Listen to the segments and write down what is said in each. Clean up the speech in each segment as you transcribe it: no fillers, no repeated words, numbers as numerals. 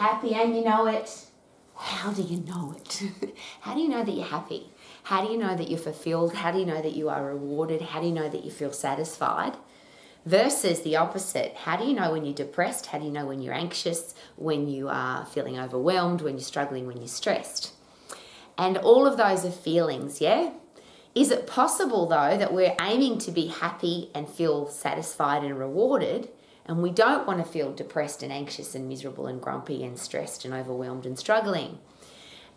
happy and you know it. How do you know it? How do you know that you're happy? How do you know that you're fulfilled? How do you know that you are rewarded? How do you know that you feel satisfied? Versus the opposite. How do you know when you're depressed? How do you know when you're anxious, when you are feeling overwhelmed, when you're struggling, when you're stressed? And all of those are feelings, yeah? Is it possible, though, that we're aiming to be happy and feel satisfied and rewarded, and we don't want to feel depressed and anxious and miserable and grumpy and stressed and overwhelmed and struggling?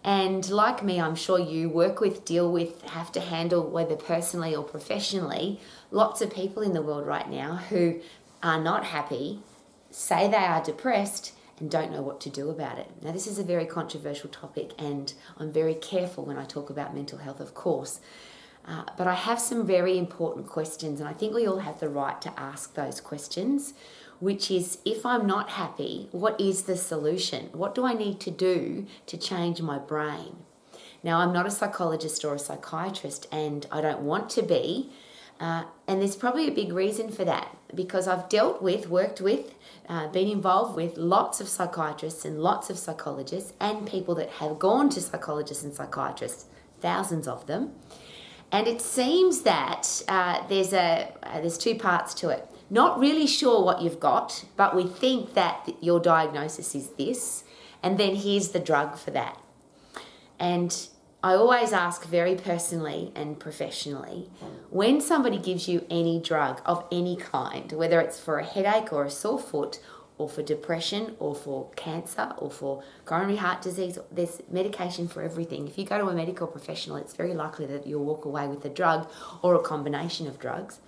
And like me, I'm sure you work with, deal with, have to handle, whether personally or professionally, lots of people in the world right now who are not happy, say they are depressed, and don't know what to do about it. Now, this is a very controversial topic, and I'm very careful when I talk about mental health, of course. But I have some very important questions, and I think we all have the right to ask those questions, which is, if I'm not happy, what is the solution? What do I need to do to change my brain? Now, I'm not a psychologist or a psychiatrist, and I don't want to be. And there's probably a big reason for that, because I've dealt with, worked with, been involved with lots of psychiatrists and lots of psychologists and people that have gone to psychologists and psychiatrists, thousands of them. And it seems that there's two parts to it. Not really sure what you've got, but we think that your diagnosis is this, and then here's the drug for that. And I always ask very personally and professionally, when somebody gives you any drug of any kind, whether it's for a headache or a sore foot, or for depression, or for cancer, or for coronary heart disease, there's medication for everything. If you go to a medical professional, it's very likely that you'll walk away with a drug or a combination of drugs.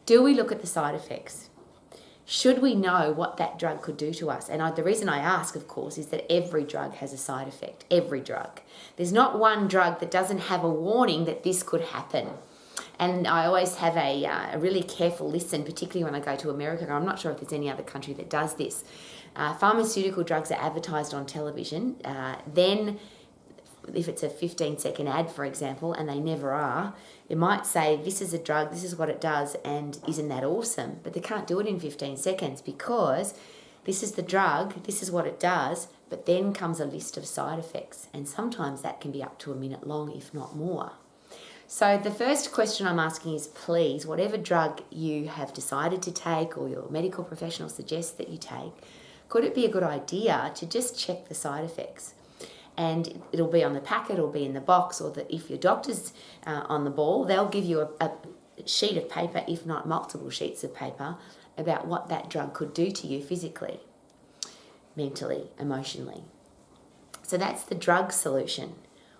Do we look at the side effects? Should we know what that drug could do to us? And the reason I ask, of course, is that every drug has a side effect. Every drug. There's not one drug that doesn't have a warning that this could happen. And I always have a really careful listen, particularly when I go to America. I'm not sure if there's any other country that does this. Pharmaceutical drugs are advertised on television. Then, if it's a 15-second ad, for example, and they never are, it might say, this is a drug, this is what it does, and isn't that awesome? But they can't do it in 15 seconds because this is the drug, this is what it does, but then comes a list of side effects. And sometimes that can be up to a minute long, if not more. So the first question I'm asking is, please, whatever drug you have decided to take or your medical professional suggests that you take, could it be a good idea to just check the side effects? And it'll be on the packet, it'll be in the box, or that if your doctor's on the ball, they'll give you a sheet of paper, if not multiple sheets of paper, about what that drug could do to you physically, mentally, emotionally. So that's the drug solution.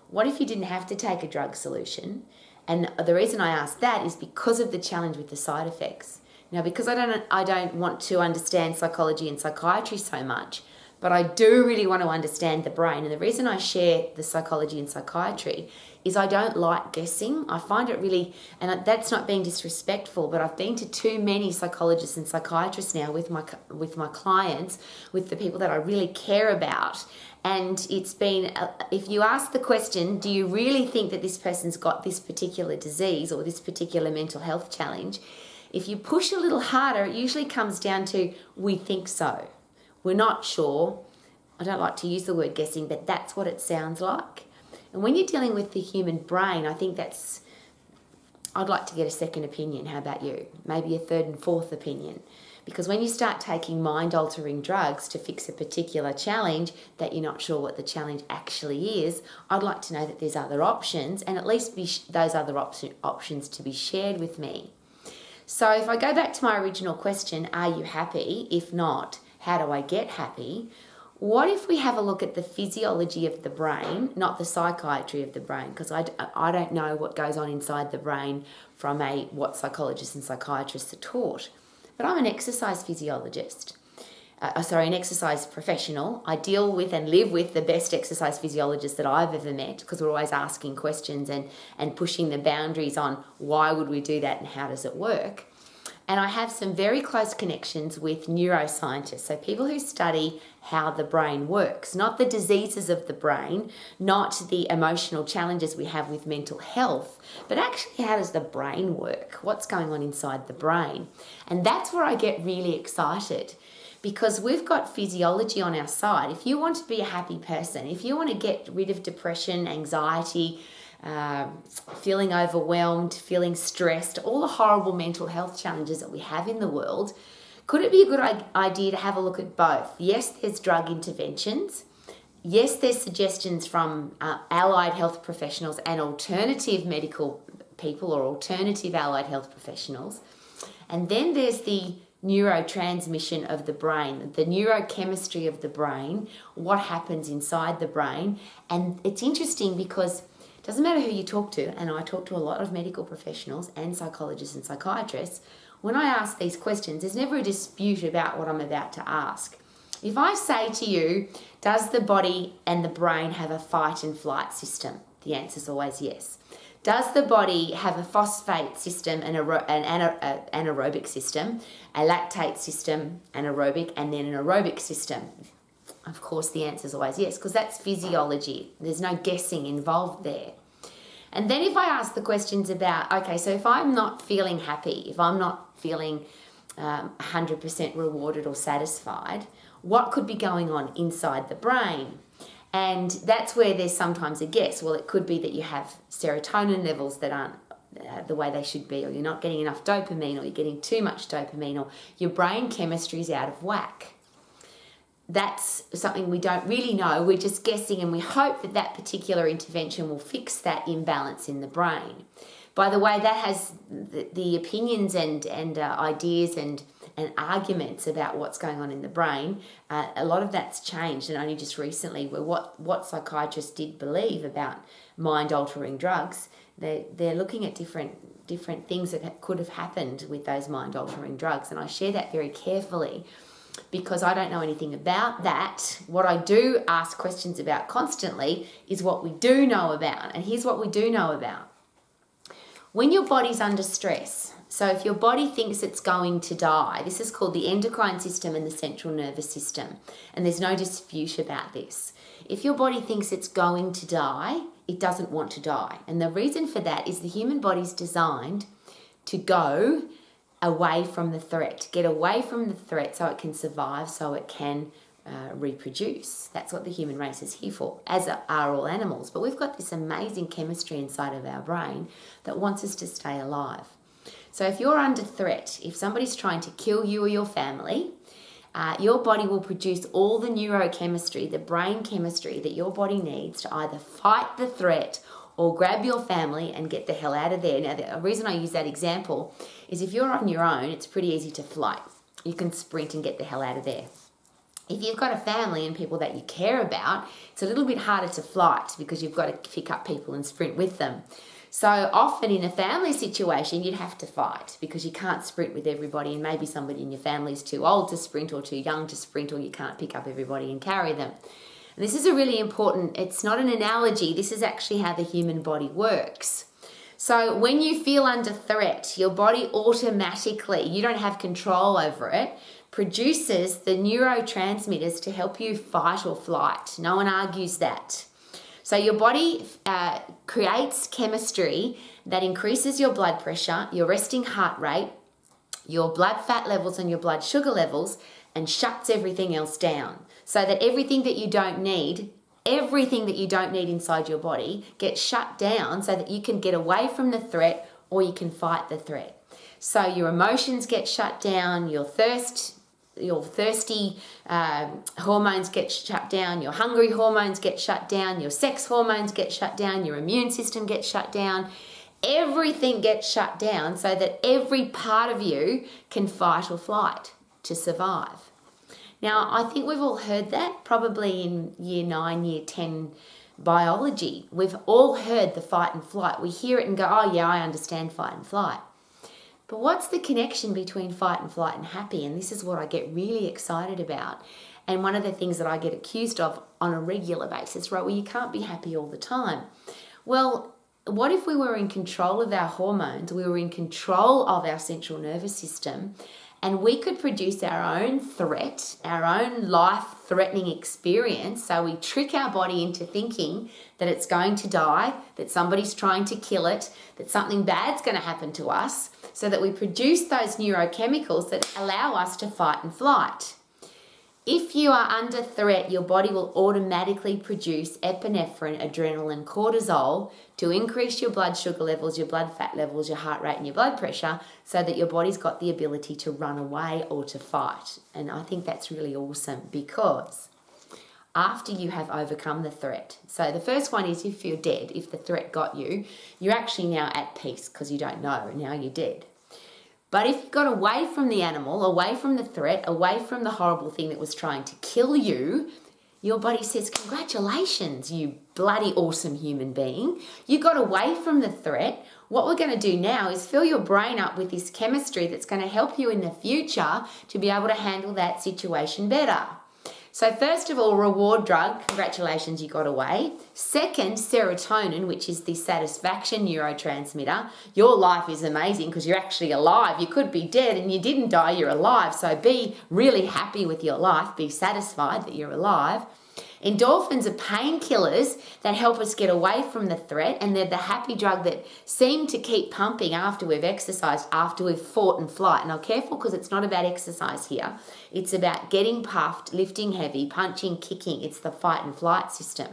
What if you didn't have to take a drug solution? And the reason I ask that is because of the challenge with the side effects. Now, because I don't want to understand psychology and psychiatry so much, but I do really want to understand the brain. And the reason I share the psychology and psychiatry is I don't like guessing. I find it really, and that's not being disrespectful, but I've been to too many psychologists and psychiatrists now with my clients, with the people that I really care about. And it's been, if you ask the question, do you really think that this person's got this particular disease or this particular mental health challenge? If you push a little harder, it usually comes down to, we think so. We're not sure. I don't like to use the word guessing, but that's what it sounds like. And when you're dealing with the human brain, I think I'd like to get a second opinion. How about you? Maybe a third and fourth opinion. Because when you start taking mind-altering drugs to fix a particular challenge that you're not sure what the challenge actually is, I'd like to know that there's other options, and at least those other options to be shared with me. So if I go back to my original question, are you happy? If not, how do I get happy? What if we have a look at the physiology of the brain, not the psychiatry of the brain, because I don't know what goes on inside the brain from what psychologists and psychiatrists are taught. But I'm an exercise physiologist. An exercise professional. I deal with and live with the best exercise physiologists that I've ever met, because we're always asking questions and pushing the boundaries on why would we do that and how does it work. And I have some very close connections with neuroscientists, so people who study how the brain works, not the diseases of the brain, not the emotional challenges we have with mental health, but actually how does the brain work? What's going on inside the brain? And that's where I get really excited, because we've got physiology on our side. If you want to be a happy person, if you want to get rid of depression, anxiety, feeling overwhelmed, feeling stressed, all the horrible mental health challenges that we have in the world, could it be a good idea to have a look at both? Yes, there's drug interventions. Yes, there's suggestions from allied health professionals and alternative medical people or alternative allied health professionals. And then there's the neurotransmission of the brain, the neurochemistry of the brain, what happens inside the brain. And it's interesting because it doesn't matter who you talk to, and I talk to a lot of medical professionals and psychologists and psychiatrists. When I ask these questions, there's never a dispute about what I'm about to ask. If I say to you, does the body and the brain have a fight and flight system? The answer is always yes. Does the body have a phosphate system, an anaerobic system, a lactate system, anaerobic, and then an aerobic system? Of course, the answer is always yes, because that's physiology. There's no guessing involved there. And then if I ask the questions about, okay, so if I'm not feeling happy, if I'm not feeling 100% rewarded or satisfied, what could be going on inside the brain? And that's where there's sometimes a guess. Well, it could be that you have serotonin levels that aren't the way they should be, or you're not getting enough dopamine, or you're getting too much dopamine, or your brain chemistry is out of whack. That's something we don't really know. We're just guessing, and we hope that that particular intervention will fix that imbalance in the brain. By the way, that has the opinions and ideas and arguments about what's going on in the brain. A lot of that's changed, and only just recently, where what psychiatrists did believe about mind-altering drugs, they're looking at different things that could have happened with those mind-altering drugs, and I share that very carefully because I don't know anything about that. What I do ask questions about constantly is what we do know about, and here's what we do know about. When your body's under stress, so if your body thinks it's going to die, this is called the endocrine system and the central nervous system, and there's no dispute about this. If your body thinks it's going to die, it doesn't want to die. And the reason for that is the human body's designed to go away from the threat, get away from the threat so it can survive, so it can reproduce. That's what the human race is here for, as are all animals. But we've got this amazing chemistry inside of our brain that wants us to stay alive. So if you're under threat, if somebody's trying to kill you or your family, your body will produce all the neurochemistry, the brain chemistry that your body needs to either fight the threat or grab your family and get the hell out of there. Now, the reason I use that example is if you're on your own, it's pretty easy to flight. You can sprint and get the hell out of there. If you've got a family and people that you care about, it's a little bit harder to flight because you've got to pick up people and sprint with them. So often in a family situation, you'd have to fight because you can't sprint with everybody, and maybe somebody in your family is too old to sprint or too young to sprint, or you can't pick up everybody and carry them. And this is a really important, it's not an analogy, this is actually how the human body works. So when you feel under threat, your body automatically, you don't have control over it, produces the neurotransmitters to help you fight or flight. No one argues that. So your body creates chemistry that increases your blood pressure, your resting heart rate, your blood fat levels and your blood sugar levels, and shuts everything else down. So that everything that you don't need inside your body gets shut down so that you can get away from the threat or you can fight the threat. So your emotions get shut down, your thirsty hormones get shut down, your hungry hormones get shut down, your sex hormones get shut down, your immune system gets shut down. Everything gets shut down so that every part of you can fight or flight to survive. Now, I think we've all heard that, probably in year 9, year 10 biology. We've all heard the fight and flight. We hear it and go, oh yeah, I understand fight and flight. But what's the connection between fight and flight and happy? And this is what I get really excited about. And one of the things that I get accused of on a regular basis, right? Well, you can't be happy all the time. Well, what if we were in control of our hormones, we were in control of our central nervous system, and we could produce our own threat, our own life-threatening experience. So we trick our body into thinking that it's going to die, that somebody's trying to kill it, that something bad's going to happen to us, so that we produce those neurochemicals that allow us to fight and flight. If you are under threat, your body will automatically produce epinephrine, adrenaline, cortisol to increase your blood sugar levels, your blood fat levels, your heart rate and your blood pressure so that your body's got the ability to run away or to fight. And I think that's really awesome because after you have overcome the threat, so the first one is if you're dead, if the threat got you, you're actually now at peace because you don't know, now you're dead. But if you got away from the animal, away from the threat, away from the horrible thing that was trying to kill you, your body says, congratulations, you bloody awesome human being. You got away from the threat. What we're going to do now is fill your brain up with this chemistry that's going to help you in the future to be able to handle that situation better. So first of all, reward drug, congratulations, you got away. Second, serotonin, which is the satisfaction neurotransmitter. Your life is amazing because you're actually alive. You could be dead and you didn't die, you're alive. So be really happy with your life. Be satisfied that you're alive. Endorphins are painkillers that help us get away from the threat, and they're the happy drug that seem to keep pumping after we've exercised, after we've fought and flight. Now, careful because it's not about exercise here. It's about getting puffed, lifting heavy, punching, kicking. It's the fight and flight system.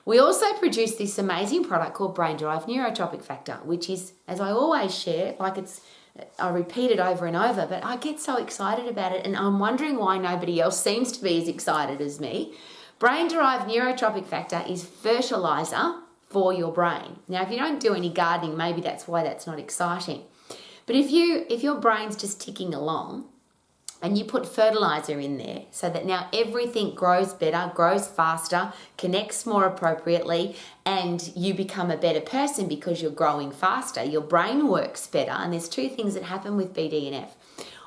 We also produce this amazing product called brain-derived neurotropic factor, which is, as I always share, I repeat it over and over, but I get so excited about it, and I'm wondering why nobody else seems to be as excited as me. Brain-derived neurotropic factor is fertilizer for your brain. Now, if you don't do any gardening, maybe that's why that's not exciting. But if your brain's just ticking along and you put fertilizer in there so that now everything grows better, grows faster, connects more appropriately, and you become a better person because you're growing faster, your brain works better. And there's two things that happen with BDNF.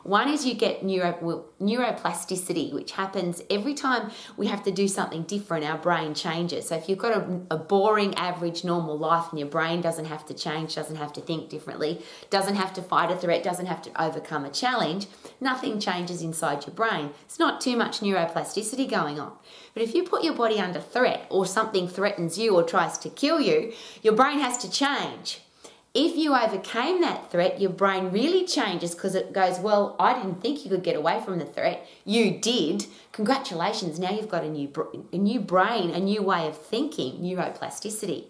One is you get neuroplasticity, which happens every time we have to do something different, our brain changes. So if you've got a boring, average, normal life and your brain doesn't have to change, doesn't have to think differently, doesn't have to fight a threat, doesn't have to overcome a challenge, nothing changes inside your brain. It's not too much neuroplasticity going on. But if you put your body under threat or something threatens you or tries to kill you, your brain has to change. If you overcame that threat, your brain really changes because it goes, well, I didn't think you could get away from the threat. You did. Congratulations. Now you've got a new brain, a new way of thinking, neuroplasticity.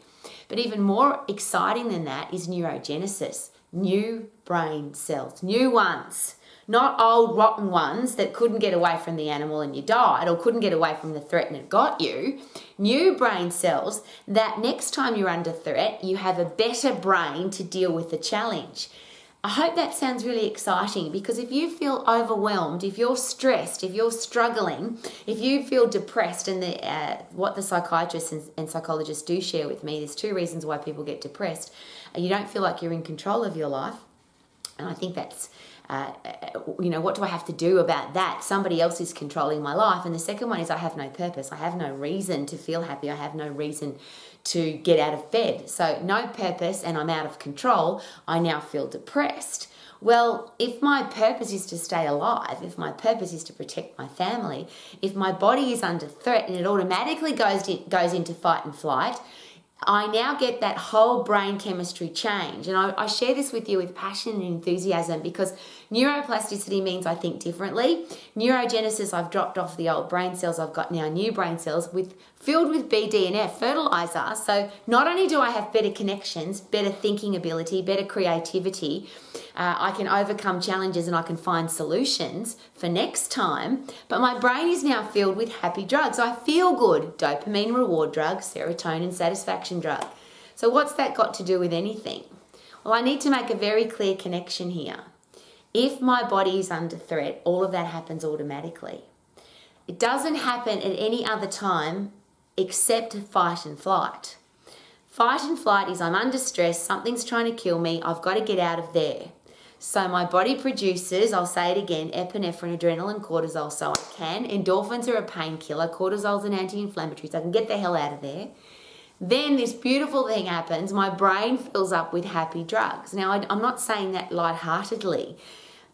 But even more exciting than that is neurogenesis, new brain cells, new ones. Not old rotten ones that couldn't get away from the animal and you died, or couldn't get away from the threat and it got you. New brain cells that next time you're under threat, you have a better brain to deal with the challenge. I hope that sounds really exciting, because if you feel overwhelmed, if you're stressed, if you're struggling, if you feel depressed, and what the psychiatrists and psychologists do share with me, there's two reasons why people get depressed. You don't feel like you're in control of your life. And I think that's, what do I have to do about that? Somebody else is controlling my life. And the second one is I have no purpose. I have no reason to feel happy. I have no reason to get out of bed. So no purpose and I'm out of control. I now feel depressed. Well, if my purpose is to stay alive, if my purpose is to protect my family, if my body is under threat and it automatically goes into fight and flight, I now get that whole brain chemistry change. And I share this with you with passion and enthusiasm, because neuroplasticity means I think differently. Neurogenesis, I've dropped off the old brain cells. I've got now new brain cells filled with BDNF, fertilizer. So not only do I have better connections, better thinking ability, better creativity, I can overcome challenges and I can find solutions for next time, but my brain is now filled with happy drugs. I feel good. Dopamine reward drug, serotonin satisfaction drug. So what's that got to do with anything? Well, I need to make a very clear connection here. If my body is under threat, all of that happens automatically. It doesn't happen at any other time except fight and flight. Fight and flight is I'm under stress, something's trying to kill me, I've got to get out of there. So my body produces, I'll say it again, epinephrine, adrenaline, cortisol, so I can. Endorphins are a painkiller, cortisol's an anti-inflammatory, so I can get the hell out of there. Then this beautiful thing happens, my brain fills up with happy drugs. Now, I'm not saying that lightheartedly.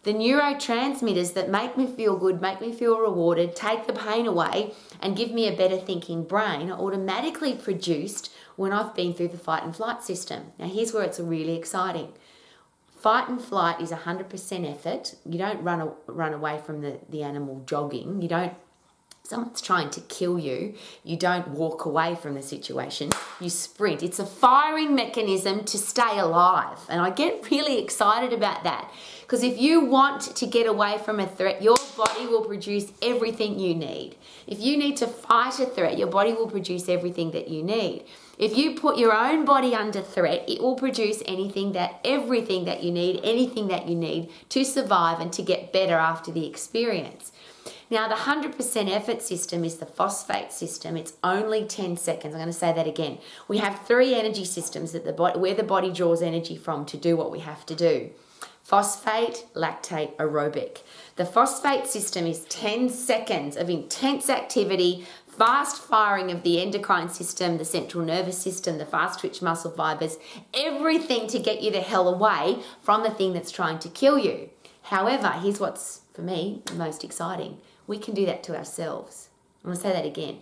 The neurotransmitters that make me feel good, make me feel rewarded, take the pain away, and give me a better thinking brain are automatically produced when I've been through the fight and flight system. Now, here's where it's really exciting. Fight and flight is 100% effort. You don't run away from the animal jogging. You don't, someone's trying to kill you, you don't walk away from the situation. You sprint. It's a firing mechanism to stay alive. And I get really excited about that. Because if you want to get away from a threat, your body will produce everything you need. If you need to fight a threat, your body will produce everything that you need. If you put your own body under threat, it will produce everything that you need, anything that you need to survive and to get better after the experience. Now, the 100% effort system is the phosphate system. It's only 10 seconds. I'm going to say that again. We have 3 energy systems where the body draws energy from to do what we have to do. Phosphate, lactate, aerobic. The phosphate system is 10 seconds of intense activity, fast firing of the endocrine system, the central nervous system, the fast twitch muscle fibers, everything to get you the hell away from the thing that's trying to kill you. However, here's what's, for me, the most exciting. We can do that to ourselves. I'm going to say that again.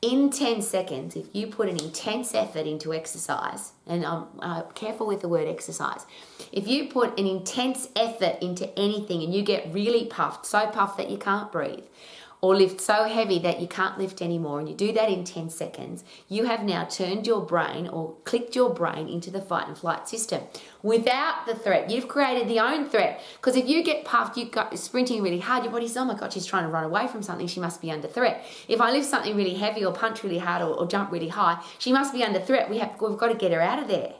In 10 seconds, if you put an intense effort into exercise, and I'm careful with the word exercise, if you put an intense effort into anything and you get really puffed, so puffed that you can't breathe, or lift so heavy that you can't lift anymore, and you do that in 10 seconds, you have now turned your brain or clicked your brain into the fight and flight system. Without the threat, you've created the own threat. Because if you get puffed, you've got sprinting really hard, your body says, oh my God, she's trying to run away from something, she must be under threat. If I lift something really heavy or punch really hard or jump really high, she must be under threat. We've got to get her out of there.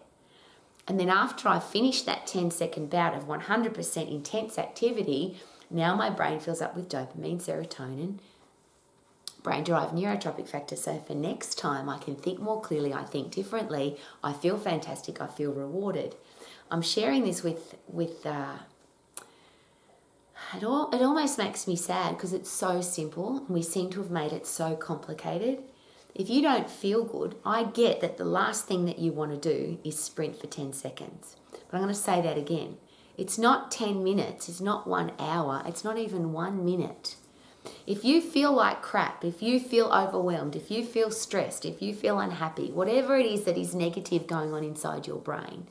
And then after I finish that 10-second bout of 100% intense activity, now my brain fills up with dopamine, serotonin, brain-derived neurotropic factor. So for next time, I can think more clearly, I think differently, I feel fantastic, I feel rewarded. I'm sharing this with it almost makes me sad because it's so simple and we seem to have made it so complicated. If you don't feel good, I get that the last thing that you want to do is sprint for 10 seconds. But I'm going to say that again. It's not 10 minutes, it's not 1 hour, it's not even 1 minute. If you feel like crap, if you feel overwhelmed, if you feel stressed, if you feel unhappy, whatever it is that is negative going on inside your brain,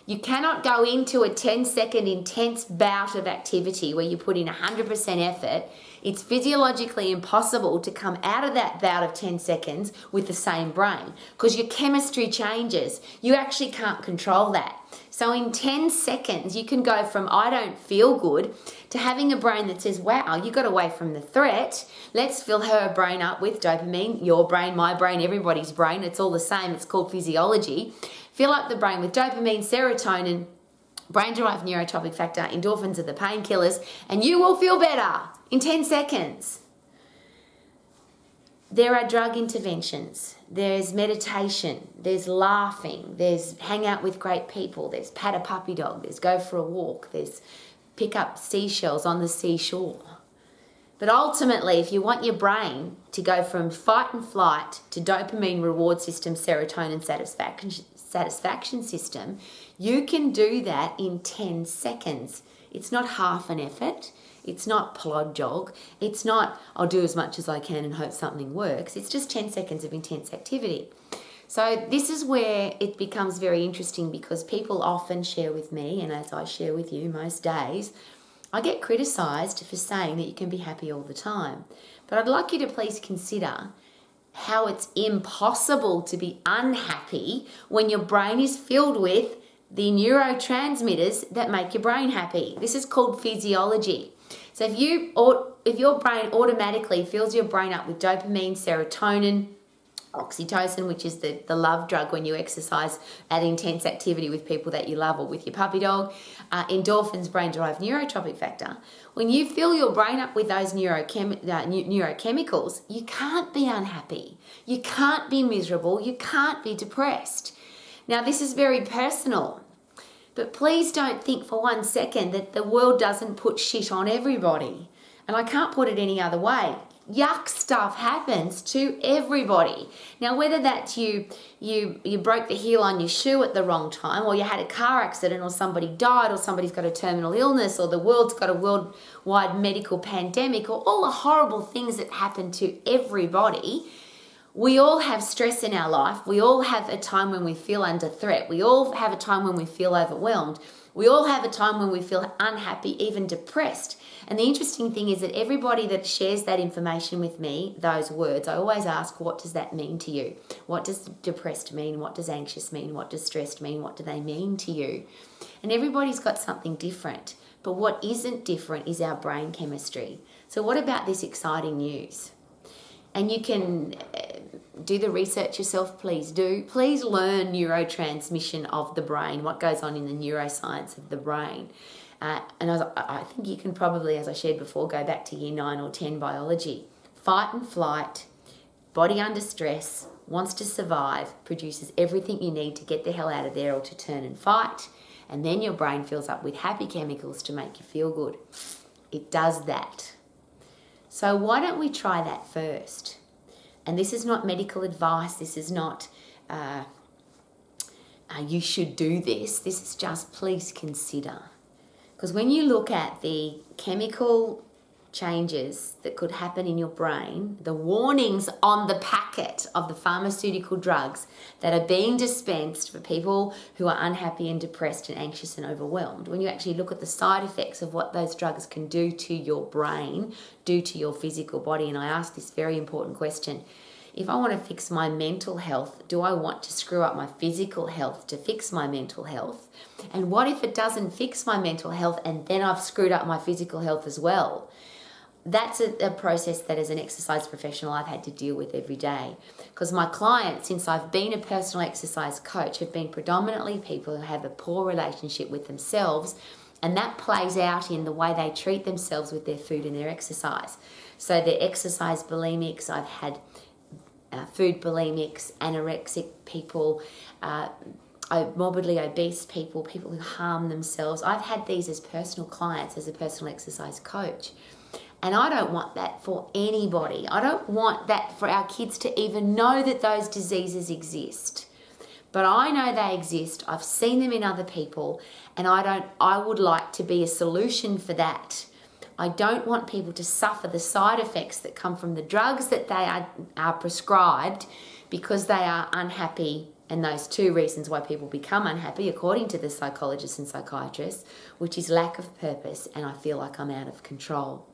you cannot go into a 10-second intense bout of activity where you put in 100% effort. It's physiologically impossible to come out of that bout of 10 seconds with the same brain because your chemistry changes. You actually can't control that. So in 10 seconds, you can go from I don't feel good to having a brain that says, wow, you got away from the threat. Let's fill her brain up with dopamine, your brain, my brain, everybody's brain. It's all the same. It's called physiology. Fill up the brain with dopamine, serotonin, brain-derived neurotropic factor, endorphins are the painkillers, and you will feel better in 10 seconds. There are drug interventions, there's meditation, there's laughing, there's hang out with great people, there's pat a puppy dog, there's go for a walk, there's pick up seashells on the seashore. But ultimately, if you want your brain to go from fight and flight to dopamine reward system, serotonin satisfaction system, you can do that in 10 seconds. It's not half an effort. It's not plod jog. It's not, I'll do as much as I can and hope something works. It's just 10 seconds of intense activity. So this is where it becomes very interesting because people often share with me, and as I share with you most days, I get criticised for saying that you can be happy all the time. But I'd like you to please consider how it's impossible to be unhappy when your brain is filled with the neurotransmitters that make your brain happy. This is called physiology. So if your brain automatically fills your brain up with dopamine, serotonin, oxytocin, which is the love drug when you exercise at intense activity with people that you love or with your puppy dog, endorphins, brain-derived neurotropic factor, when you fill your brain up with those neurochemicals, you can't be unhappy, you can't be miserable, you can't be depressed. Now, this is very personal, but please don't think for 1 second that the world doesn't put shit on everybody. And I can't put it any other way. Yuck stuff happens to everybody. Now, whether that's you broke the heel on your shoe at the wrong time, or you had a car accident, or somebody died, or somebody's got a terminal illness, or the world's got a worldwide medical pandemic, or all the horrible things that happen to everybody, we all have stress in our life. We all have a time when we feel under threat. We all have a time when we feel overwhelmed. We all have a time when we feel unhappy, even depressed. And the interesting thing is that everybody that shares that information with me, those words, I always ask, what does that mean to you? What does depressed mean? What does anxious mean? What does stressed mean? What do they mean to you? And everybody's got something different. But what isn't different is our brain chemistry. So what about this exciting news? And you can do the research yourself, please do. Please learn neurotransmission of the brain, what goes on in the neuroscience of the brain. And I think you can probably, as I shared before, go back to year 9 or 10 biology. Fight and flight, body under stress, wants to survive, produces everything you need to get the hell out of there or to turn and fight. And then your brain fills up with happy chemicals to make you feel good. It does that. So why don't we try that first? And this is not medical advice. This is not, you should do this. This is just, please consider. Because when you look at the chemical changes that could happen in your brain, the warnings on the packet of the pharmaceutical drugs that are being dispensed for people who are unhappy and depressed and anxious and overwhelmed, when you actually look at the side effects of what those drugs can do to your brain, do to your physical body, and I ask this very important question: if I want to fix my mental health, do I want to screw up my physical health to fix my mental health? And what if it doesn't fix my mental health and then I've screwed up my physical health as well? That's a process that as an exercise professional I've had to deal with every day. Because my clients, since I've been a personal exercise coach, have been predominantly people who have a poor relationship with themselves, and that plays out in the way they treat themselves with their food and their exercise. So they're exercise bulimics. I've had food bulimics, anorexic people, morbidly obese people, people who harm themselves. I've had these as personal clients, as a personal exercise coach. And I don't want that for anybody. I don't want that for our kids to even know that those diseases exist. But I know they exist. I've seen them in other people, and I would like to be a solution for that. I don't want people to suffer the side effects that come from the drugs that they are prescribed because they are unhappy. And those 2 reasons why people become unhappy, according to the psychologists and psychiatrists, which is lack of purpose and I feel like I'm out of control.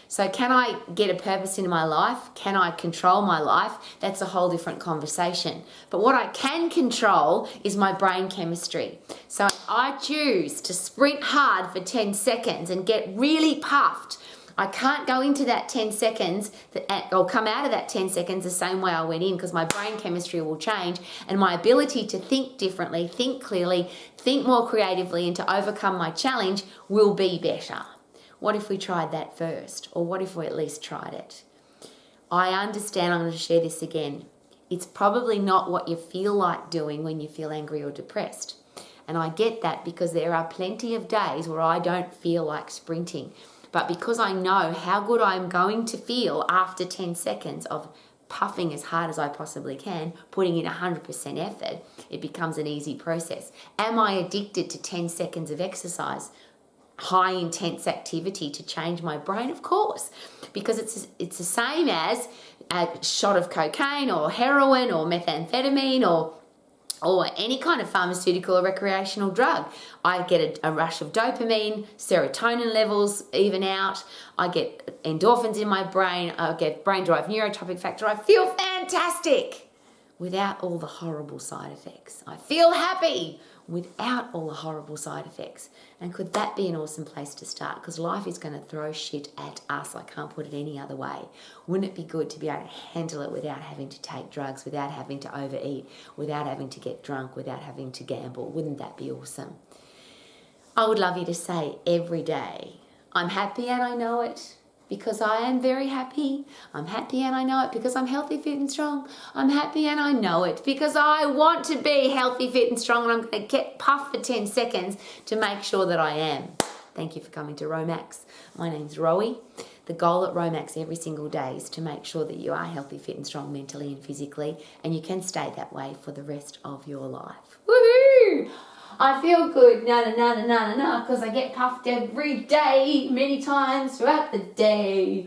So can I get a purpose in my life? Can I control my life? That's a whole different conversation. But what I can control is my brain chemistry. So if I choose to sprint hard for 10 seconds and get really puffed, I can't go into that 10 seconds or come out of that 10 seconds the same way I went in, because my brain chemistry will change and my ability to think differently, think clearly, think more creatively and to overcome my challenge will be better. What if we tried that first? Or what if we at least tried it? I understand, I'm going to share this again. It's probably not what you feel like doing when you feel angry or depressed. And I get that because there are plenty of days where I don't feel like sprinting. But because I know how good I'm going to feel after 10 seconds of puffing as hard as I possibly can, putting in 100% effort, it becomes an easy process. Am I addicted to 10 seconds of exercise? High intense activity to change my brain? Of course, because it's the same as a shot of cocaine or heroin or methamphetamine or any kind of pharmaceutical or recreational drug. I get a rush of dopamine, serotonin levels even out, I get endorphins in my brain, I get brain-derived neurotropic factor, I feel fantastic without all the horrible side effects. I feel happy without all the horrible side effects. And could that be an awesome place to start? Because life is going to throw shit at us. I can't put it any other way. Wouldn't it be good to be able to handle it without having to take drugs, without having to overeat, without having to get drunk, without having to gamble? Wouldn't that be awesome? I would love you to say every day, I'm happy and I know it, because I am very happy. I'm happy and I know it because I'm healthy, fit and strong. I'm happy and I know it because I want to be healthy, fit and strong, and I'm going to get puffed for 10 seconds to make sure that I am. Thank you for coming to Romax. My name's Rowie. The goal at Romax every single day is to make sure that you are healthy, fit and strong mentally and physically, and you can stay that way for the rest of your life. Woohoo! I feel good, because I get puffed every day, many times throughout the day.